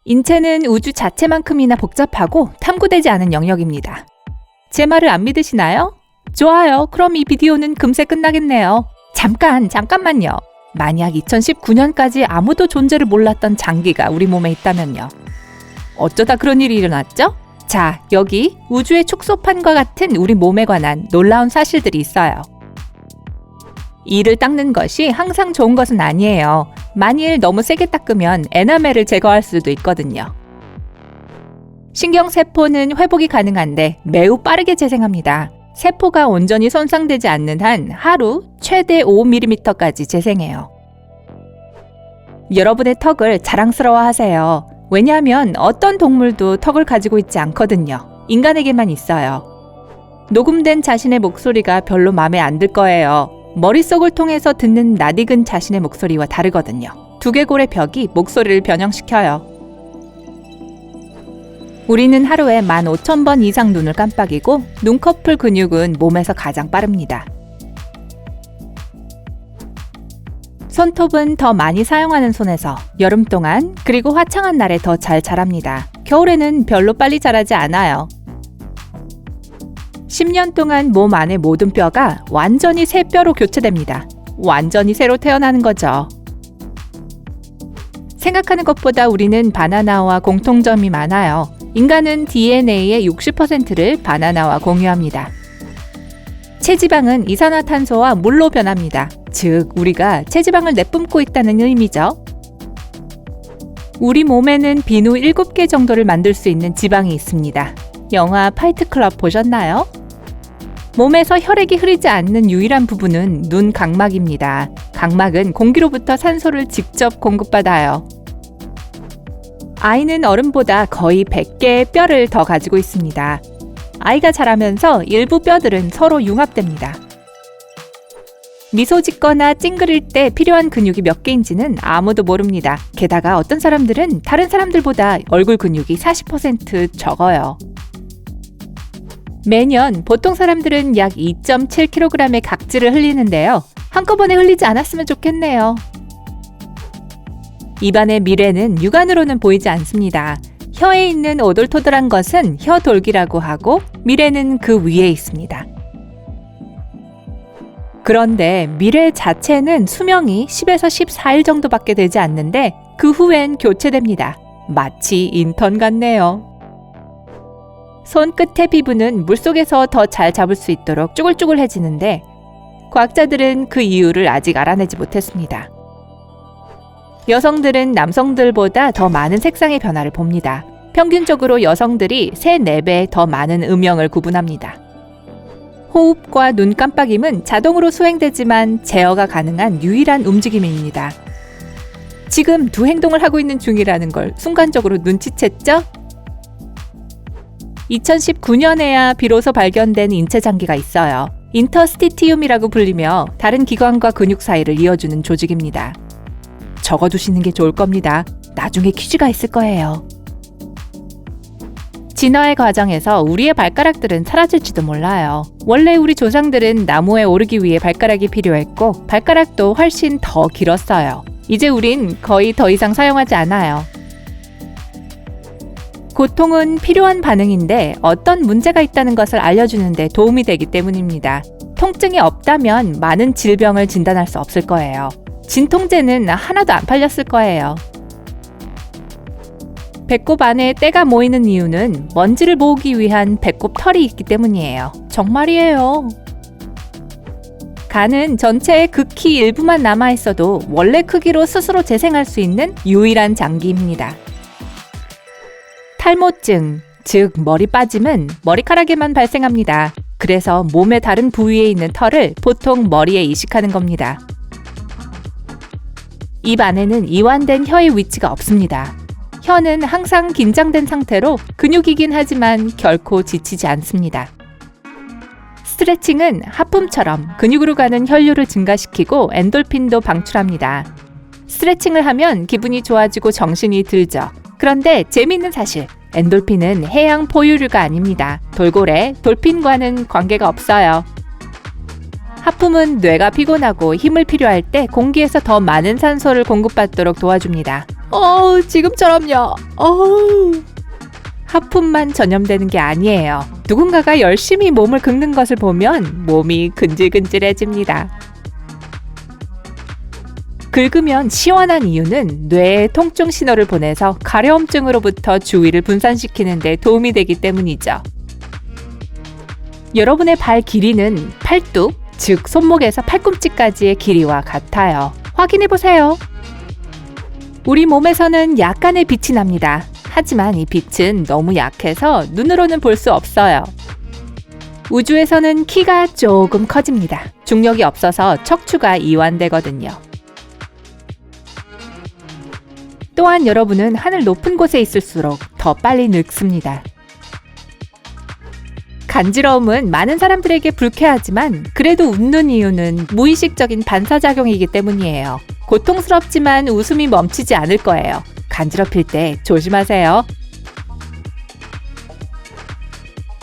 인체는 우주 자체만큼이나 복잡하고 탐구되지 않은 영역입니다. 제 말을 안 믿으시나요? 좋아요. 그럼 이 비디오는 금세 끝나겠네요. 잠깐만요. 만약 2019년까지 아무도 존재를 몰랐던 장기가 우리 몸에 있다면요. 어쩌다 그런 일이 일어났죠? 자, 여기 우주의 축소판과 같은 우리 몸에 관한 놀라운 사실들이 있어요. 이를 닦는 것이 항상 좋은 것은 아니에요. 만일 너무 세게 닦으면 에나멜을 제거할 수도 있거든요. 신경세포는 회복이 가능한데 매우 빠르게 재생합니다. 세포가 온전히 손상되지 않는 한 하루 최대 5mm까지 재생해요. 여러분의 턱을 자랑스러워하세요. 왜냐하면 어떤 동물도 턱을 가지고 있지 않거든요. 인간에게만 있어요. 녹음된 자신의 목소리가 별로 마음에 안 들 거예요. 머릿속을 통해서 듣는 낯익은 자신의 목소리와 다르거든요. 두개골의 벽이 목소리를 변형시켜요. 우리는 하루에 15,000번 이상 눈을 깜빡이고 눈꺼풀 근육은 몸에서 가장 빠릅니다. 손톱은 더 많이 사용하는 손에서 여름 동안 그리고 화창한 날에 더 잘 자랍니다. 겨울에는 별로 빨리 자라지 않아요. 10년 동안 몸 안의 모든 뼈가 완전히 새 뼈로 교체됩니다. 완전히 새로 태어나는 거죠. 생각하는 것보다 우리는 바나나와 공통점이 많아요. 인간은 DNA의 60%를 바나나와 공유합니다. 체지방은 이산화탄소와 물로 변합니다. 즉, 우리가 체지방을 내뿜고 있다는 의미죠. 우리 몸에는 비누 7개 정도를 만들 수 있는 지방이 있습니다. 영화 파이트 클럽 보셨나요? 몸에서 혈액이 흐르지 않는 유일한 부분은 눈 각막입니다. 각막은 공기로부터 산소를 직접 공급받아요. 아이는 어른보다 거의 100개의 뼈를 더 가지고 있습니다. 아이가 자라면서 일부 뼈들은 서로 융합됩니다. 미소 짓거나 찡그릴 때 필요한 근육이 몇 개인지는 아무도 모릅니다. 게다가 어떤 사람들은 다른 사람들보다 얼굴 근육이 40% 적어요. 매년 보통 사람들은 약 2.7kg의 각질을 흘리는데요. 한꺼번에 흘리지 않았으면 좋겠네요. 입안의 미레는 육안으로는 보이지 않습니다. 혀에 있는 오돌토돌한 것은 혀돌기라고 하고 미레는 그 위에 있습니다. 그런데 미레 자체는 수명이 10에서 14일 정도밖에 되지 않는데 그 후엔 교체됩니다. 마치 인턴 같네요. 손끝의 피부는 물속에서 더 잘 잡을 수 있도록 쭈글쭈글해지는데 과학자들은 그 이유를 아직 알아내지 못했습니다. 여성들은 남성들보다 더 많은 색상의 변화를 봅니다. 평균적으로 여성들이 3-4배 더 많은 음영을 구분합니다. 호흡과 눈 깜빡임은 자동으로 수행되지만 제어가 가능한 유일한 움직임입니다. 지금 두 행동을 하고 있는 중이라는 걸 순간적으로 눈치챘죠? 2019년에야 비로소 발견된 인체 장기가 있어요. 인터스티티움이라고 불리며 다른 기관과 근육 사이를 이어주는 조직입니다. 적어두시는 게 좋을 겁니다. 나중에 퀴즈가 있을 거예요. 진화의 과정에서 우리의 발가락들은 사라질지도 몰라요. 원래 우리 조상들은 나무에 오르기 위해 발가락이 필요했고 발가락도 훨씬 더 길었어요. 이제 우린 거의 더 이상 사용하지 않아요. 고통은 필요한 반응인데 어떤 문제가 있다는 것을 알려주는 데 도움이 되기 때문입니다. 통증이 없다면 많은 질병을 진단할 수 없을 거예요. 진통제는 하나도 안 팔렸을 거예요. 배꼽 안에 때가 모이는 이유는 먼지를 모으기 위한 배꼽 털이 있기 때문이에요. 정말이에요. 간은 전체의 극히 일부만 남아있어도 원래 크기로 스스로 재생할 수 있는 유일한 장기입니다. 탈모증, 즉 머리 빠짐은 머리카락에만 발생합니다. 그래서 몸의 다른 부위에 있는 털을 보통 머리에 이식하는 겁니다. 입 안에는 이완된 혀의 위치가 없습니다. 혀는 항상 긴장된 상태로 근육이긴 하지만 결코 지치지 않습니다. 스트레칭은 하품처럼 근육으로 가는 혈류를 증가시키고 엔돌핀도 방출합니다. 스트레칭을 하면 기분이 좋아지고 정신이 들죠. 그런데 재미있는 사실, 엔돌핀은 해양 포유류가 아닙니다. 돌고래, 돌핀과는 관계가 없어요. 하품은 뇌가 피곤하고 힘을 필요할 때 공기에서 더 많은 산소를 공급받도록 도와줍니다. 지금처럼요. 하품만 전염되는 게 아니에요. 누군가가 열심히 몸을 긁는 것을 보면 몸이 근질근질해집니다. 긁으면 시원한 이유는 뇌에 통증 신호를 보내서 가려움증으로부터 주위를 분산시키는 데 도움이 되기 때문이죠. 여러분의 발 길이는 팔뚝, 즉 손목에서 팔꿈치까지의 길이와 같아요. 확인해보세요. 우리 몸에서는 약간의 빛이 납니다. 하지만 이 빛은 너무 약해서 눈으로는 볼 수 없어요. 우주에서는 키가 조금 커집니다. 중력이 없어서 척추가 이완되거든요. 또한 여러분은 하늘 높은 곳에 있을수록 더 빨리 늙습니다. 간지러움은 많은 사람들에게 불쾌하지만 그래도 웃는 이유는 무의식적인 반사작용이기 때문이에요. 고통스럽지만 웃음이 멈추지 않을 거예요. 간지럽힐 때 조심하세요.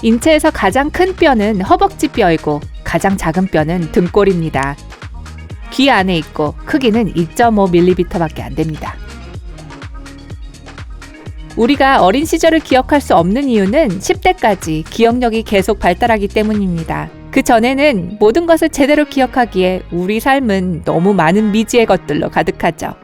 인체에서 가장 큰 뼈는 허벅지 뼈이고 가장 작은 뼈는 등골입니다. 귀 안에 있고 크기는 2.5mm밖에 안 됩니다. 우리가 어린 시절을 기억할 수 없는 이유는 10대까지 기억력이 계속 발달하기 때문입니다. 그 전에는 모든 것을 제대로 기억하기에 우리 삶은 너무 많은 미지의 것들로 가득하죠.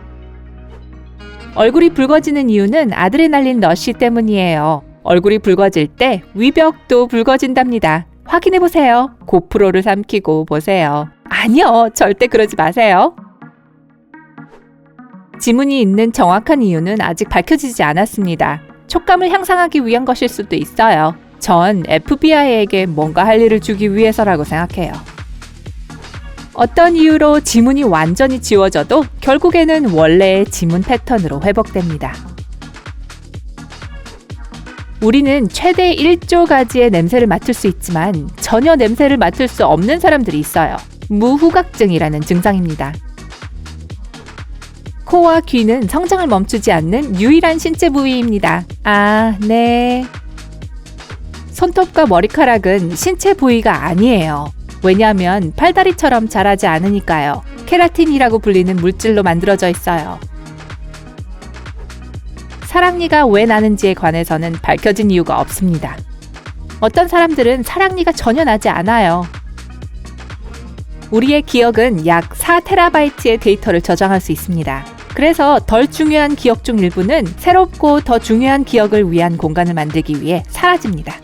얼굴이 붉어지는 이유는 아드레날린 러쉬 때문이에요. 얼굴이 붉어질 때 위벽도 붉어진답니다. 확인해보세요. 고프로를 삼키고 보세요. 아니요, 절대 그러지 마세요. 지문이 있는 정확한 이유는 아직 밝혀지지 않았습니다. 촉감을 향상하기 위한 것일 수도 있어요. 전 FBI에게 뭔가 할 일을 주기 위해서라고 생각해요. 어떤 이유로 지문이 완전히 지워져도 결국에는 원래의 지문 패턴으로 회복됩니다. 우리는 최대 1조 가지의 냄새를 맡을 수 있지만 전혀 냄새를 맡을 수 없는 사람들이 있어요. 무후각증이라는 증상입니다. 코와 귀는 성장을 멈추지 않는 유일한 신체 부위입니다. 네. 손톱과 머리카락은 신체 부위가 아니에요. 왜냐하면 팔다리처럼 자라지 않으니까요. 케라틴이라고 불리는 물질로 만들어져 있어요. 사랑니가 왜 나는지에 관해서는 밝혀진 이유가 없습니다. 어떤 사람들은 사랑니가 전혀 나지 않아요. 우리의 기억은 약 4TB의 데이터를 저장할 수 있습니다. 그래서 덜 중요한 기억 중 일부는 새롭고 더 중요한 기억을 위한 공간을 만들기 위해 사라집니다.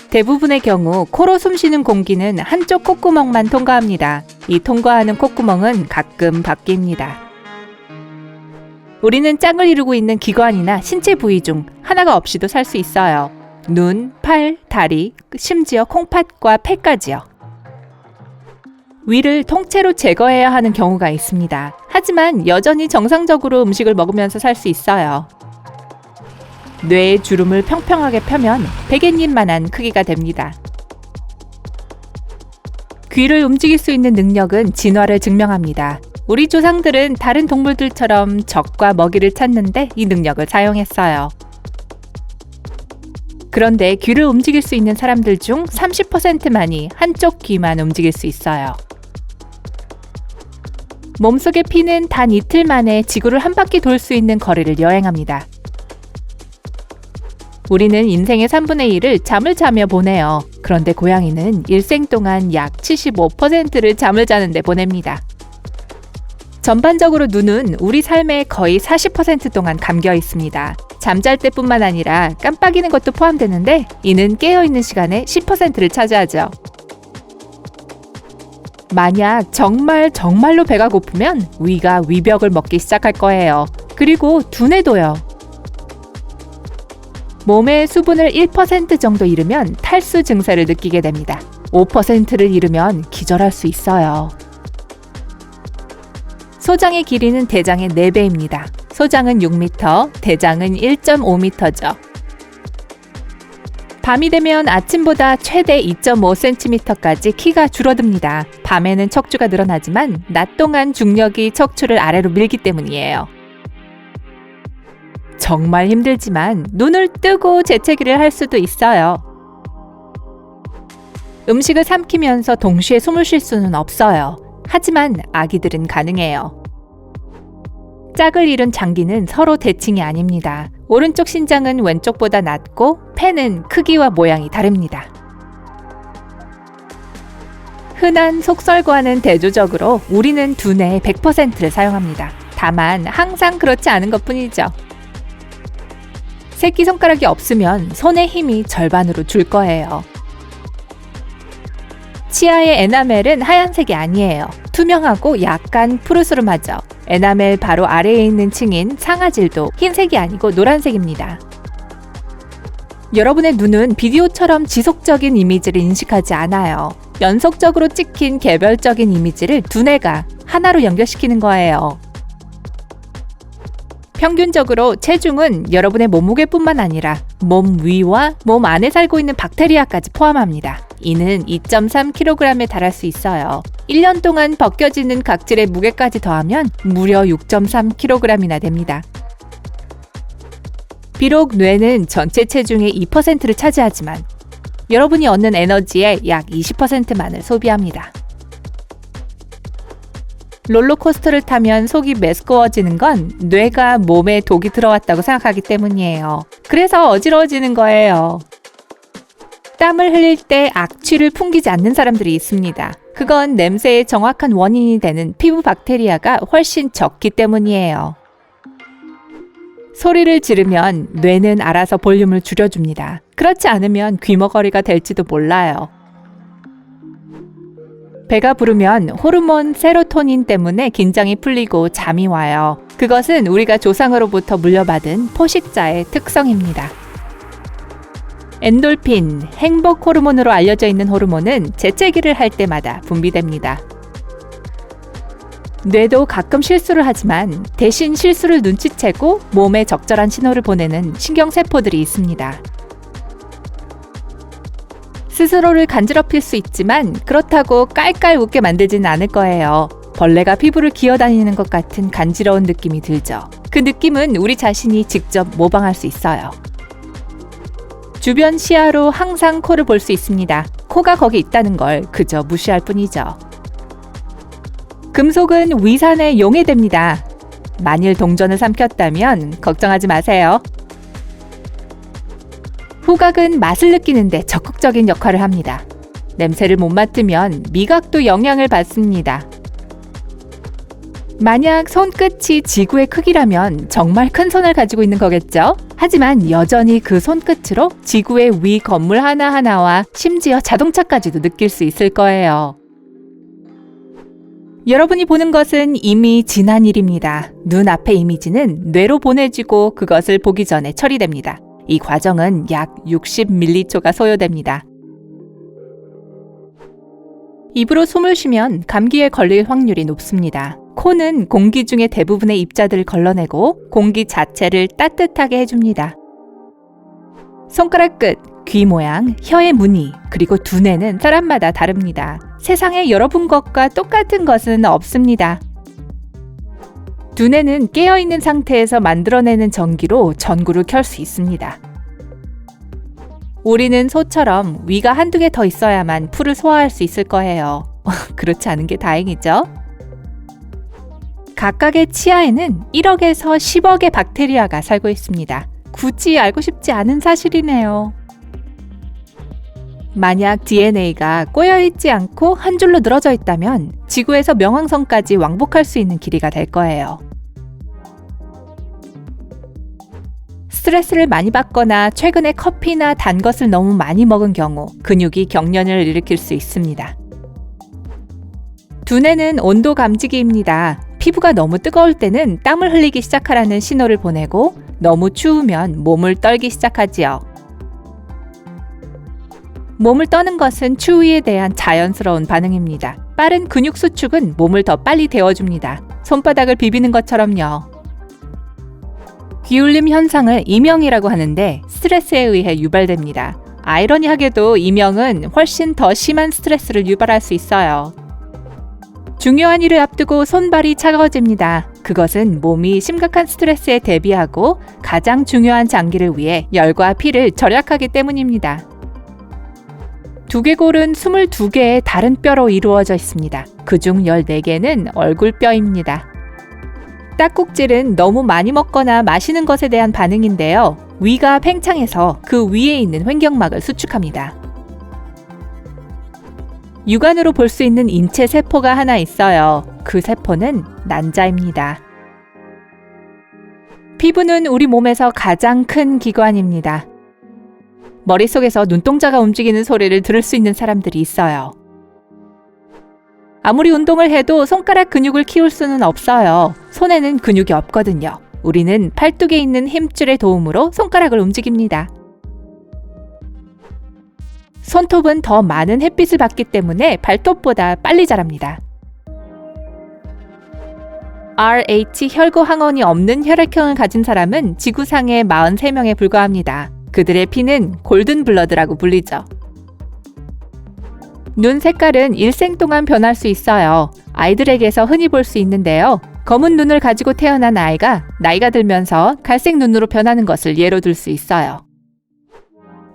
대부분의 경우 코로 숨쉬는 공기는 한쪽 콧구멍만 통과합니다. 이 통과하는 콧구멍은 가끔 바뀝니다. 우리는 짝을 이루고 있는 기관이나 신체 부위 중 하나가 없이도 살 수 있어요. 눈, 팔, 다리, 심지어 콩팥과 폐까지요. 위를 통째로 제거해야 하는 경우가 있습니다. 하지만 여전히 정상적으로 음식을 먹으면서 살 수 있어요. 뇌의 주름을 평평하게 펴면 베갯잎만한 크기가 됩니다. 귀를 움직일 수 있는 능력은 진화를 증명합니다. 우리 조상들은 다른 동물들처럼 적과 먹이를 찾는데 이 능력을 사용했어요. 그런데 귀를 움직일 수 있는 사람들 중 30%만이 한쪽 귀만 움직일 수 있어요. 몸속의 피는 단 이틀 만에 지구를 한 바퀴 돌 수 있는 거리를 여행합니다. 우리는 인생의 3분의 1을 잠을 자며 보내요. 그런데 고양이는 일생 동안 약 75%를 잠을 자는데 보냅니다. 전반적으로 눈은 우리 삶의 거의 40% 동안 감겨 있습니다. 잠잘 때뿐만 아니라 깜빡이는 것도 포함되는데 이는 깨어있는 시간의 10%를 차지하죠. 만약 정말로 배가 고프면 위가 위벽을 먹기 시작할 거예요. 그리고 두뇌도요. 몸의 수분을 1% 정도 잃으면 탈수 증세를 느끼게 됩니다. 5%를 잃으면 기절할 수 있어요. 소장의 길이는 대장의 4배입니다. 소장은 6m, 대장은 1.5m죠. 밤이 되면 아침보다 최대 2.5cm까지 키가 줄어듭니다. 밤에는 척추가 늘어나지만 낮 동안 중력이 척추를 아래로 밀기 때문이에요. 정말 힘들지만 눈을 뜨고 재채기를 할 수도 있어요. 음식을 삼키면서 동시에 숨을 쉴 수는 없어요. 하지만 아기들은 가능해요. 짝을 이룬 장기는 서로 대칭이 아닙니다. 오른쪽 신장은 왼쪽보다 낮고 폐는 크기와 모양이 다릅니다. 흔한 속설과는 대조적으로 우리는 두뇌의 100%를 사용합니다. 다만 항상 그렇지 않은 것뿐이죠. 새끼손가락이 없으면 손의 힘이 절반으로 줄 거예요. 치아의 에나멜은 하얀색이 아니에요. 투명하고 약간 푸르스름하죠. 에나멜 바로 아래에 있는 층인 상아질도 흰색이 아니고 노란색입니다. 여러분의 눈은 비디오처럼 지속적인 이미지를 인식하지 않아요. 연속적으로 찍힌 개별적인 이미지를 두뇌가 하나로 연결시키는 거예요. 평균적으로 체중은 여러분의 몸무게뿐만 아니라 몸 위와 몸 안에 살고 있는 박테리아까지 포함합니다. 이는 2.3kg에 달할 수 있어요. 1년 동안 벗겨지는 각질의 무게까지 더하면 무려 6.3kg이나 됩니다. 비록 뇌는 전체 체중의 2%를 차지하지만 여러분이 얻는 에너지의 약 20%만을 소비합니다. 롤러코스터를 타면 속이 메스꺼워지는 건 뇌가 몸에 독이 들어왔다고 생각하기 때문이에요. 그래서 어지러워지는 거예요. 땀을 흘릴 때 악취를 풍기지 않는 사람들이 있습니다. 그건 냄새의 정확한 원인이 되는 피부 박테리아가 훨씬 적기 때문이에요. 소리를 지르면 뇌는 알아서 볼륨을 줄여줍니다. 그렇지 않으면 귀머거리가 될지도 몰라요. 배가 부르면 호르몬 세로토닌 때문에 긴장이 풀리고 잠이 와요. 그것은 우리가 조상으로부터 물려받은 포식자의 특성입니다. 엔돌핀, 행복 호르몬으로 알려져 있는 호르몬은 재채기를 할 때마다 분비됩니다. 뇌도 가끔 실수를 하지만 대신 실수를 눈치채고 몸에 적절한 신호를 보내는 신경세포들이 있습니다. 스스로를 간지럽힐 수 있지만 그렇다고 깔깔 웃게 만들지는 않을 거예요. 벌레가 피부를 기어다니는 것 같은 간지러운 느낌이 들죠. 그 느낌은 우리 자신이 직접 모방할 수 있어요. 주변 시야로 항상 코를 볼 수 있습니다. 코가 거기 있다는 걸 그저 무시할 뿐이죠. 금속은 위산에 용해됩니다. 만일 동전을 삼켰다면 걱정하지 마세요. 후각은 맛을 느끼는데 적극적인 역할을 합니다. 냄새를 못 맡으면 미각도 영향을 받습니다. 만약 손끝이 지구의 크기라면 정말 큰 손을 가지고 있는 거겠죠? 하지만 여전히 그 손끝으로 지구의 위 건물 하나하나와 심지어 자동차까지도 느낄 수 있을 거예요. 여러분이 보는 것은 이미 지난 일입니다. 눈앞의 이미지는 뇌로 보내지고 그것을 보기 전에 처리됩니다. 이 과정은 약 60m초가 소요됩니다. 입으로 숨을 쉬면 감기에 걸릴 확률이 높습니다. 코는 공기 중에 대부분의 입자들을 걸러내고 공기 자체를 따뜻하게 해줍니다. 손가락 끝, 귀 모양, 혀의 무늬, 그리고 두뇌는 사람마다 다릅니다. 세상에 여러분 것과 똑같은 것은 없습니다. 두뇌는 깨어있는 상태에서 만들어내는 전기로 전구를 켤 수 있습니다. 우리는 소처럼 위가 한두 개 더 있어야만 풀을 소화할 수 있을 거예요. 그렇지 않은 게 다행이죠? 각각의 치아에는 1억에서 10억의 박테리아가 살고 있습니다. 굳이 알고 싶지 않은 사실이네요. 만약 DNA가 꼬여있지 않고 한 줄로 늘어져 있다면 지구에서 명왕성까지 왕복할 수 있는 길이가 될 거예요. 스트레스를 많이 받거나 최근에 커피나 단 것을 너무 많이 먹은 경우 근육이 경련을 일으킬 수 있습니다. 두뇌는 온도 감지기입니다. 피부가 너무 뜨거울 때는 땀을 흘리기 시작하라는 신호를 보내고 너무 추우면 몸을 떨기 시작하지요. 몸을 떠는 것은 추위에 대한 자연스러운 반응입니다. 빠른 근육 수축은 몸을 더 빨리 데워줍니다. 손바닥을 비비는 것처럼요. 기울림 현상을 이명이라고 하는데 스트레스에 의해 유발됩니다. 아이러니하게도 이명은 훨씬 더 심한 스트레스를 유발할 수 있어요. 중요한 일을 앞두고 손발이 차가워집니다. 그것은 몸이 심각한 스트레스에 대비하고 가장 중요한 장기를 위해 열과 피를 절약하기 때문입니다. 두개골은 22개의 다른 뼈로 이루어져 있습니다. 그중 14개는 얼굴뼈입니다. 딱꼭질은 너무 많이 먹거나 마시는 것에 대한 반응인데요. 위가 팽창해서 그 위에 있는 횡격막을 수축합니다. 육안으로 볼 수 있는 인체 세포가 하나 있어요. 그 세포는 난자입니다. 피부는 우리 몸에서 가장 큰 기관입니다. 머릿속에서 눈동자가 움직이는 소리를 들을 수 있는 사람들이 있어요. 아무리 운동을 해도 손가락 근육을 키울 수는 없어요. 손에는 근육이 없거든요. 우리는 팔뚝에 있는 힘줄의 도움으로 손가락을 움직입니다. 손톱은 더 많은 햇빛을 받기 때문에 발톱보다 빨리 자랍니다. RH 혈구항원이 없는 혈액형을 가진 사람은 지구상에 43명에 불과합니다. 그들의 피는 골든 블러드라고 불리죠. 눈 색깔은 일생 동안 변할 수 있어요. 아이들에게서 흔히 볼 수 있는데요. 검은 눈을 가지고 태어난 아이가 나이가 들면서 갈색 눈으로 변하는 것을 예로 들 수 있어요.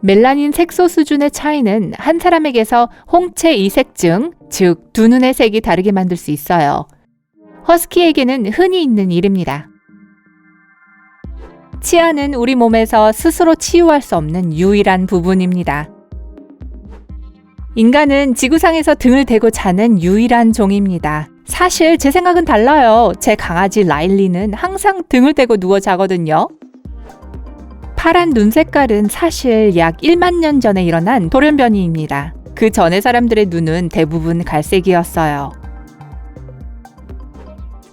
멜라닌 색소 수준의 차이는 한 사람에게서 홍채 이색증, 즉 두 눈의 색이 다르게 만들 수 있어요. 허스키에게는 흔히 있는 일입니다. 치아는 우리 몸에서 스스로 치유할 수 없는 유일한 부분입니다. 인간은 지구상에서 등을 대고 자는 유일한 종입니다. 사실 제 생각은 달라요. 제 강아지 라일리는 항상 등을 대고 누워 자거든요. 파란 눈 색깔은 사실 약 1만 년 전에 일어난 돌연변이입니다. 그 전의 사람들의 눈은 대부분 갈색이었어요.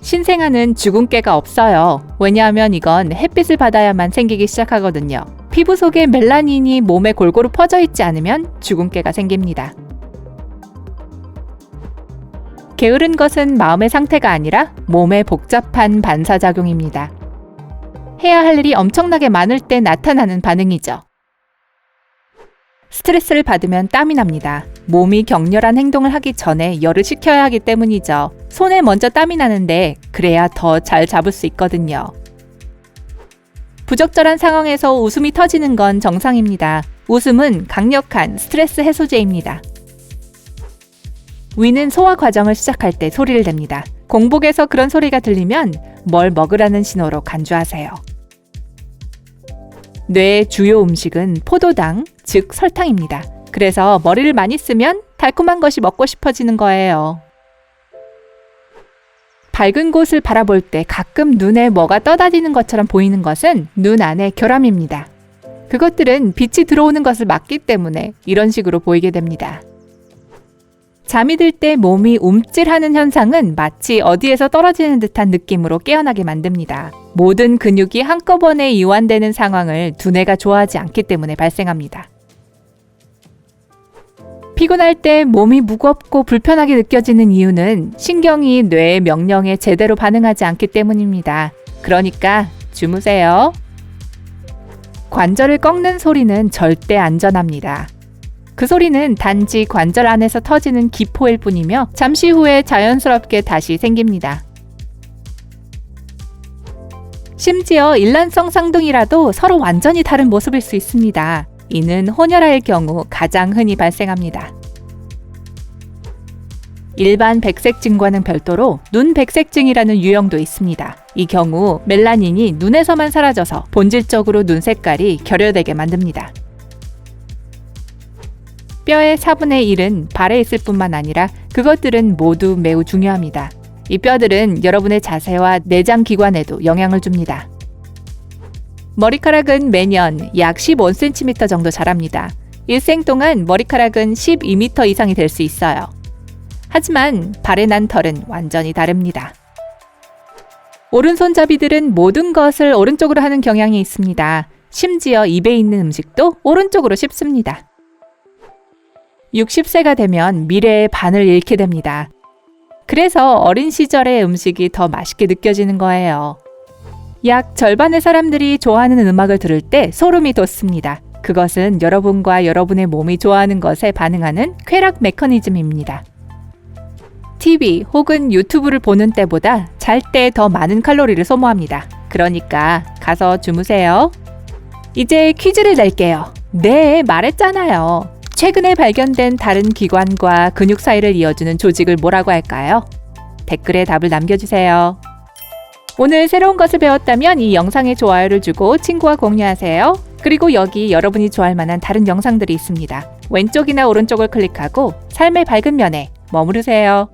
신생아는 주근깨가 없어요. 왜냐하면 이건 햇빛을 받아야만 생기기 시작하거든요. 피부 속에 멜라닌이 몸에 골고루 퍼져 있지 않으면 주근깨가 생깁니다. 게으른 것은 마음의 상태가 아니라 몸의 복잡한 반사작용입니다. 해야 할 일이 엄청나게 많을 때 나타나는 반응이죠. 스트레스를 받으면 땀이 납니다. 몸이 격렬한 행동을 하기 전에 열을 식혀야 하기 때문이죠. 손에 먼저 땀이 나는데 그래야 더 잘 잡을 수 있거든요. 부적절한 상황에서 웃음이 터지는 건 정상입니다. 웃음은 강력한 스트레스 해소제입니다. 위는 소화 과정을 시작할 때 소리를 냅니다. 공복에서 그런 소리가 들리면 뭘 먹으라는 신호로 간주하세요. 뇌의 주요 음식은 포도당, 즉 설탕입니다. 그래서 머리를 많이 쓰면 달콤한 것이 먹고 싶어지는 거예요. 밝은 곳을 바라볼 때 가끔 눈에 뭐가 떠다니는 것처럼 보이는 것은 눈 안의 결함입니다. 그것들은 빛이 들어오는 것을 막기 때문에 이런 식으로 보이게 됩니다. 잠이 들 때 몸이 움찔하는 현상은 마치 어디에서 떨어지는 듯한 느낌으로 깨어나게 만듭니다. 모든 근육이 한꺼번에 이완되는 상황을 두뇌가 좋아하지 않기 때문에 발생합니다. 피곤할 때 몸이 무겁고 불편하게 느껴지는 이유는 신경이 뇌의 명령에 제대로 반응하지 않기 때문입니다. 그러니까 주무세요. 관절을 꺾는 소리는 절대 안전합니다. 그 소리는 단지 관절 안에서 터지는 기포일 뿐이며 잠시 후에 자연스럽게 다시 생깁니다. 심지어 일란성 쌍둥이라도 서로 완전히 다른 모습일 수 있습니다. 이는 혼혈아일 경우 가장 흔히 발생합니다. 일반 백색증과는 별도로 눈 백색증이라는 유형도 있습니다. 이 경우 멜라닌이 눈에서만 사라져서 본질적으로 눈 색깔이 결여되게 만듭니다. 뼈의 4분의 1은 발에 있을 뿐만 아니라 그것들은 모두 매우 중요합니다. 이 뼈들은 여러분의 자세와 내장 기관에도 영향을 줍니다. 머리카락은 매년 약 15cm 정도 자랍니다. 일생 동안 머리카락은 12m 이상이 될 수 있어요. 하지만 발에 난 털은 완전히 다릅니다. 오른손잡이들은 모든 것을 오른쪽으로 하는 경향이 있습니다. 심지어 입에 있는 음식도 오른쪽으로 씹습니다. 60세가 되면 미래의 반을 잃게 됩니다. 그래서 어린 시절의 음식이 더 맛있게 느껴지는 거예요. 약 절반의 사람들이 좋아하는 음악을 들을 때 소름이 돋습니다. 그것은 여러분과 여러분의 몸이 좋아하는 것에 반응하는 쾌락 메커니즘입니다. TV 혹은 유튜브를 보는 때보다 잘 때 더 많은 칼로리를 소모합니다. 그러니까 가서 주무세요. 이제 퀴즈를 낼게요. 네, 말했잖아요. 최근에 발견된 다른 기관과 근육 사이를 이어주는 조직을 뭐라고 할까요? 댓글에 답을 남겨주세요. 오늘 새로운 것을 배웠다면 이 영상에 좋아요를 주고 친구와 공유하세요. 그리고 여기 여러분이 좋아할 만한 다른 영상들이 있습니다. 왼쪽이나 오른쪽을 클릭하고 삶의 밝은 면에 머무르세요.